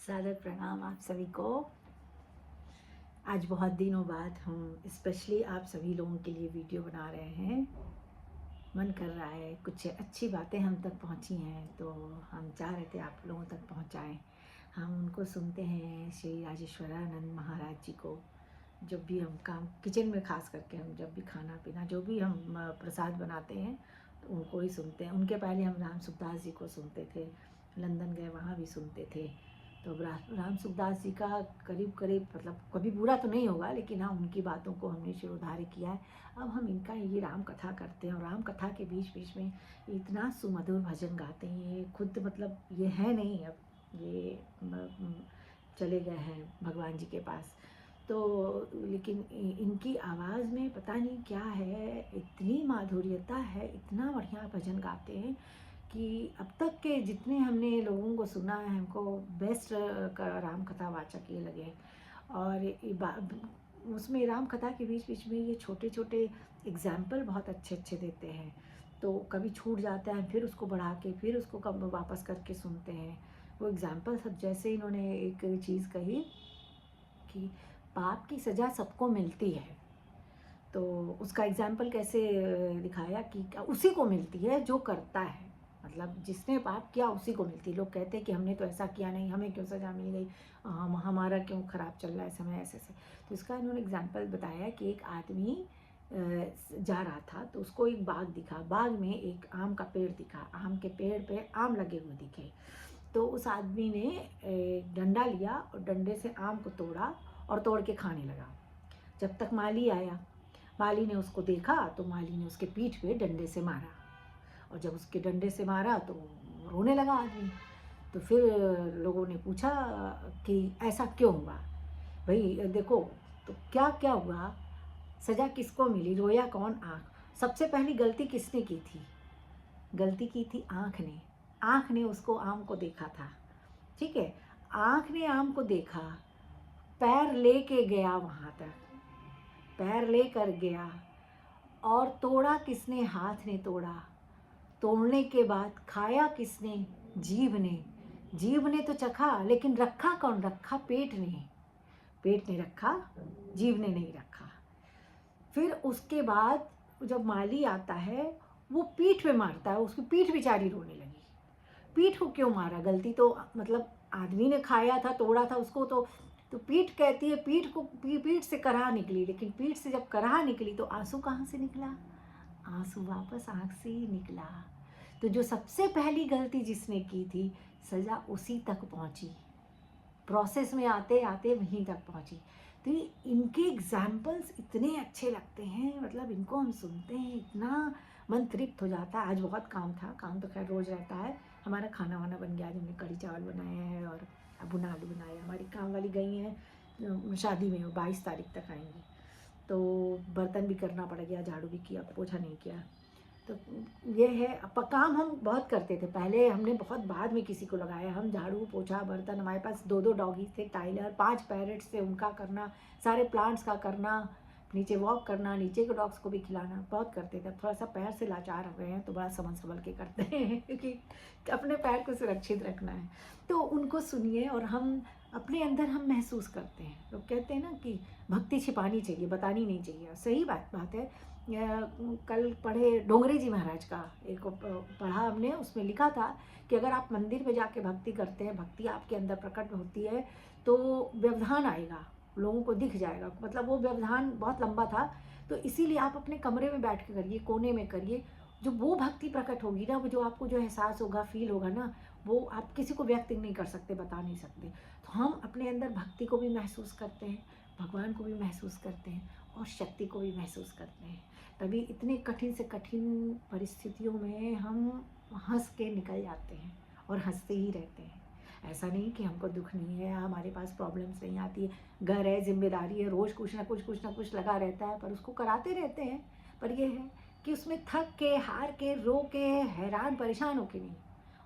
सादर प्रणाम आप सभी को। आज बहुत दिनों बाद हम स्पेशली आप सभी लोगों के लिए वीडियो बना रहे हैं। मन कर रहा है कुछ अच्छी बातें हम तक पहुंची हैं तो हम चाह रहे थे आप लोगों तक पहुंचाएं। हम उनको सुनते हैं श्री राजेश्वरानंद महाराज जी को। जब भी हम काम किचन में खास करके हम जब भी खाना पीना जो भी हम प्रसाद बनाते हैं तो उनको ही सुनते हैं। उनके पहले हम राम सुखदास जी को सुनते थे, लंदन गए वहाँ भी सुनते थे। तो राम सुखदास जी का करीब करीब मतलब कभी बुरा तो नहीं होगा, लेकिन हाँ उनकी बातों को हमने शिरोधार्य किया है। अब हम इनका ये राम कथा करते हैं और राम कथा के बीच बीच में इतना सुमधुर भजन गाते हैं। ये खुद मतलब ये है नहीं, अब ये चले गए हैं भगवान जी के पास। तो लेकिन इनकी आवाज़ में पता नहीं क्या है, इतनी माधुर्यता है, इतना बढ़िया भजन गाते हैं कि अब तक के जितने हमने लोगों को सुना है हमको बेस्ट राम कथा वाचक ये लगे। और उसमें राम कथा के बीच बीच में ये छोटे छोटे एग्जाम्पल बहुत अच्छे अच्छे देते हैं। तो कभी छूट जाता है फिर उसको बढ़ा के फिर उसको कब वापस करके सुनते हैं। वो एग्जाम्पल सब जैसे इन्होंने एक चीज़ कही कि पाप की सज़ा सबको मिलती है, तो उसका एग्जाम्पल कैसे दिखाया कि उसी को मिलती है जो करता है। मतलब जिसने पाप किया उसी को मिलती है। लोग कहते हैं कि हमने तो ऐसा किया नहीं, हमें क्यों सज़ा मिल गई, हमारा क्यों ख़राब चल रहा है समय ऐसे ऐसे। तो इसका इन्होंने एग्जाम्पल बताया कि एक आदमी जा रहा था तो उसको एक बाग दिखा। बाग में एक आम का पेड़ दिखा, आम के पेड़ पे आम लगे हुए दिखे। तो उस आदमी ने डंडा लिया और डंडे से आम को तोड़ा और तोड़ के खाने लगा। जब तक माली आया, माली ने उसको देखा तो माली ने उसके पीठ पे डंडे से मारा, और जब उसके डंडे से मारा तो रोने लगा आदमी। तो फिर लोगों ने पूछा कि ऐसा क्यों हुआ, भाई देखो तो क्या क्या हुआ, सज़ा किसको मिली, रोया कौन, आँख। सबसे पहली गलती किसने की थी, गलती की थी आँख ने। आँख ने उसको आम को देखा था, ठीक है, आँख ने आम को देखा, पैर लेके गया वहाँ तक, पैर लेकर गया और तोड़ा किसने, हाथ ने तोड़ा। तोड़ने के बाद खाया किसने, जीभ ने। जीभ ने तो चखा लेकिन रखा कौन, रखा पेट ने। पेट ने रखा, जीभ ने नहीं रखा। फिर उसके बाद जब माली आता है वो पीठ पे मारता है, उसकी पीठ बेचारी रोने लगी। पीठ को क्यों मारा, गलती तो मतलब आदमी ने खाया था, तोड़ा था उसको, तो पीठ कहती है, पीठ को पीठ से कराह निकली। लेकिन पीठ से जब कराह निकली तो आंसू कहाँ से निकला, आंसू वापस आँख से ही निकला। तो जो सबसे पहली गलती जिसने की थी, सज़ा उसी तक पहुँची, प्रोसेस में आते आते वहीं तक पहुँची। तो इनके एग्जाम्पल्स इतने अच्छे लगते हैं, मतलब इनको हम सुनते हैं इतना मन तृप्त हो जाता है। आज बहुत काम था, काम तो खैर रोज़ रहता है। हमारा खाना वाना बन गया, आज हमने कढ़ी चावल बनाए हैं और भुना आलू बनाया। हमारी काम वाली गई हैं शादी में, 22 तारीख तक आएंगी। तो बर्तन भी करना पड़ गया, झाड़ू भी किया, पोछा नहीं किया। तो ये है, काम हम बहुत करते थे पहले, हमने बहुत बाद में किसी को लगाया। हम झाड़ू पोछा बर्तन, हमारे पास 2-2 डॉगीज थे, टाइलर, 5 पैरेट्स थे, उनका करना, सारे प्लांट्स का करना, नीचे वॉक करना, नीचे के डॉग्स को भी खिलाना, बहुत करते थे। थोड़ा सा पैर से लाचार हो गए हैं तो बड़ा संभल के करते हैं क्योंकि अपने पैर को सुरक्षित रखना है। तो उनको सुनिए और हम अपने अंदर हम महसूस करते हैं। लोग कहते हैं ना कि भक्ति छिपानी चाहिए, बतानी नहीं चाहिए। सही बात है। कल पढ़े डोंगरे जी महाराज का एक पढ़ा हमने, उसमें लिखा था कि अगर आप मंदिर में जाके भक्ति करते हैं, भक्ति आपके अंदर प्रकट होती है तो व्यवधान आएगा, लोगों को दिख जाएगा। मतलब वो व्यवधान बहुत लंबा था, तो इसीलिए आप अपने कमरे में बैठ के करिए, कोने में करिए। जो वो भक्ति प्रकट होगी ना, वो जो आपको जो एहसास होगा, फील होगा ना, वो आप किसी को व्यक्त नहीं कर सकते, बता नहीं सकते। तो हम अपने अंदर भक्ति को भी महसूस करते हैं, भगवान को भी महसूस करते हैं और शक्ति को भी महसूस करते हैं। तभी इतने कठिन से कठिन परिस्थितियों में हम हंस के निकल जाते हैं और हंसते ही रहते हैं। ऐसा नहीं कि हमको दुख नहीं है, हमारे पास प्रॉब्लम्स नहीं आती है, घर है, जिम्मेदारी है, रोज़ कुछ ना कुछ लगा रहता है, पर उसको कराते रहते हैं। पर यह है कि उसमें थक के, हार के, रो के, हैरान परेशान होके नहीं,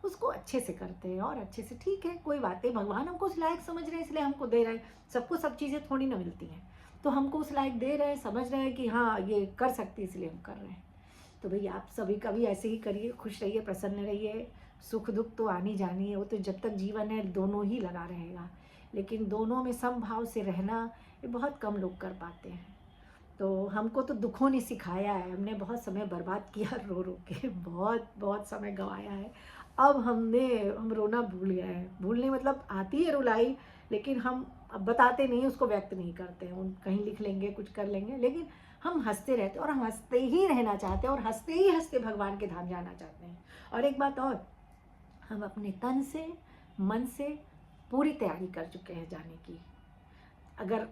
उसको अच्छे से करते हैं और अच्छे से, ठीक है कोई बात नहीं, भगवान हमको उस लायक समझ रहे हैं इसलिए हमको दे रहे हैं। सबको सब चीज़ें थोड़ी ना मिलती हैं, तो हमको उस लायक दे रहे हैं, समझ रहे हैं कि हाँ ये कर सकती है इसलिए हम कर रहे हैं। तो भाई आप सभी कभी ऐसे ही करिए, खुश रहिए, प्रसन्न रहिए, सुख दुख तो आनी जानी है, वो तो जब तक जीवन है दोनों ही लगा रहेगा, लेकिन दोनों में समभाव से रहना ये बहुत कम लोग कर पाते हैं। तो हमको तो दुखों ने सिखाया है, हमने बहुत समय बर्बाद किया रो रो के, बहुत बहुत समय गंवाया है। अब हम रोना भूल गए हैं, भूलने मतलब आती है रुलाई, लेकिन हम अब बताते नहीं, उसको व्यक्त नहीं करते हैं, उन कहीं लिख लेंगे कुछ कर लेंगे, लेकिन हम हंसते रहते हैं और हम हंसते ही रहना चाहते हैं और हंसते ही हंसते भगवान के धाम जाना चाहते हैं। और एक बात और, हम अपने तन से मन से पूरी तैयारी कर चुके हैं जाने की। अगर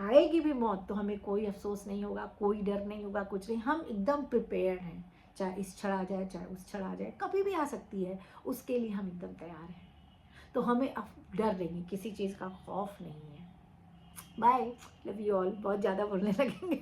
आएगी भी मौत तो हमें कोई अफसोस नहीं होगा, कोई डर नहीं होगा, कुछ नहीं, हम एकदम प्रिपेयर्ड हैं। चाहे इस क्षण आ जाए, चाहे उस क्षण आ जाए, कभी भी आ सकती है, उसके लिए हम एकदम तैयार हैं। तो हमें अब डर नहीं, किसी चीज़ का खौफ नहीं है। Bye, love you all. बहुत ज़्यादा बोलने लगेंगे